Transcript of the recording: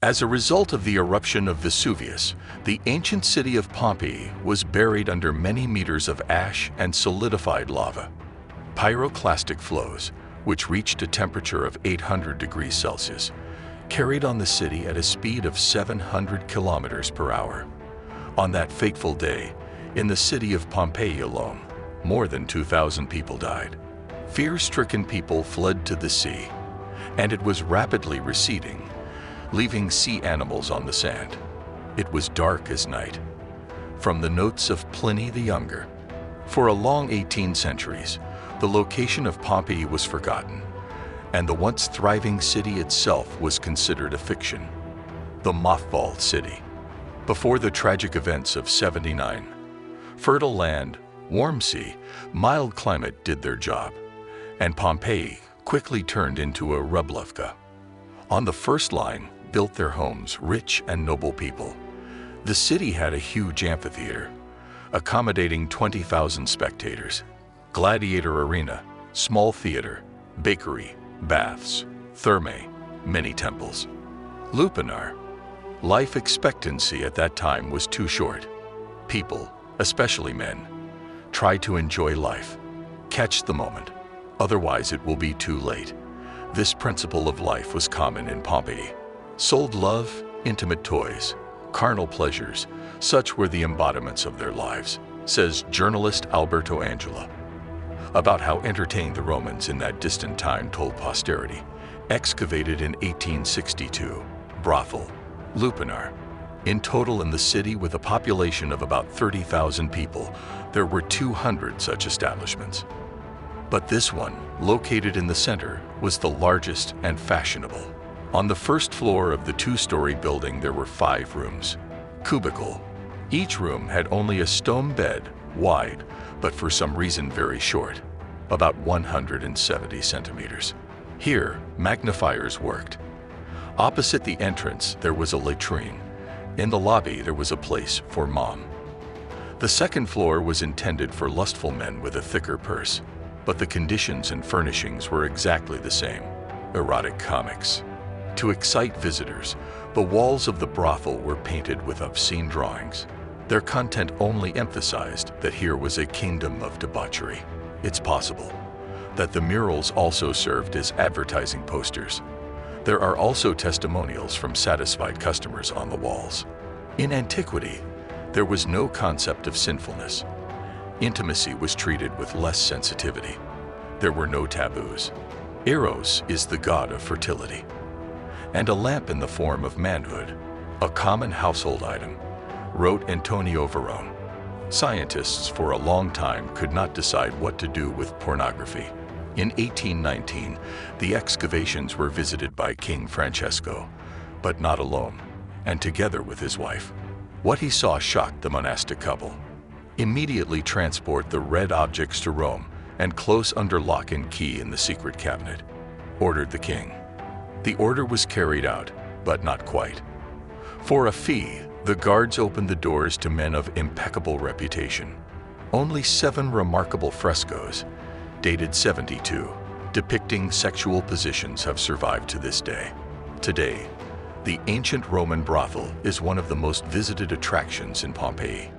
As a result of the eruption of Vesuvius, the ancient city of Pompeii was buried under many meters of ash and solidified lava. Pyroclastic flows, which reached a temperature of 800 degrees Celsius, carried on the city at a speed of 700 kilometers per hour. On that fateful day, in the city of Pompeii alone, more than 2,000 people died. Fear-stricken people fled to the sea, and it was rapidly receding, leaving sea animals on the sand. It was dark as night. From the notes of Pliny the Younger, for a long 18 centuries, the location of Pompeii was forgotten, and the once thriving city itself was considered a fiction, the mothballed city. Before the tragic events of 79, fertile land, warm sea, mild climate did their job, and Pompeii quickly turned into a Rublovka. On the first line built their homes rich and noble people. The city had a huge amphitheater, accommodating 20,000 spectators, gladiator arena, small theater, bakery, baths, thermae, many temples. Lupanar. Life expectancy at that time was too short. People, especially men, tried to enjoy life. Catch the moment, otherwise it will be too late. This principle of life was common in Pompeii. Sold love, intimate toys, carnal pleasures, such were the embodiments of their lives, says journalist Alberto Angela. About how entertained the Romans in that distant time told posterity. Excavated in 1862, brothel, Lupanar. In total in the city, with a population of about 30,000 people, there were 200 such establishments. But this one, located in the center, was the largest and fashionable. On the first floor of the two-story building there were 5 rooms. Cubicle. Each room had only a stone bed, wide, but for some reason very short, about 170 centimeters. Here, magnifiers worked. Opposite the entrance there was a latrine. In the lobby there was a place for mom. The second floor was intended for lustful men with a thicker purse, but the conditions and furnishings were exactly the same. Erotic comics. To excite visitors, the walls of the brothel were painted with obscene drawings. Their content only emphasized that here was a kingdom of debauchery. It's possible that the murals also served as advertising posters. There are also testimonials from satisfied customers on the walls. In antiquity, there was no concept of sinfulness. Intimacy was treated with less sensitivity. There were no taboos. Eros is the god of fertility, and a lamp in the form of manhood, a common household item, wrote Antonio Varone. Scientists for a long time could not decide what to do with pornography. In 1819, the excavations were visited by King Francesco, but not alone, and together with his wife. What he saw shocked the monastic couple. Immediately transport the red objects to Rome and close under lock and key in the secret cabinet, ordered the king. The order was carried out, but not quite. For a fee, the guards opened the doors to men of impeccable reputation. Only 7 remarkable frescoes, dated 72, depicting sexual positions have survived to this day. Today, the ancient Roman brothel is one of the most visited attractions in Pompeii.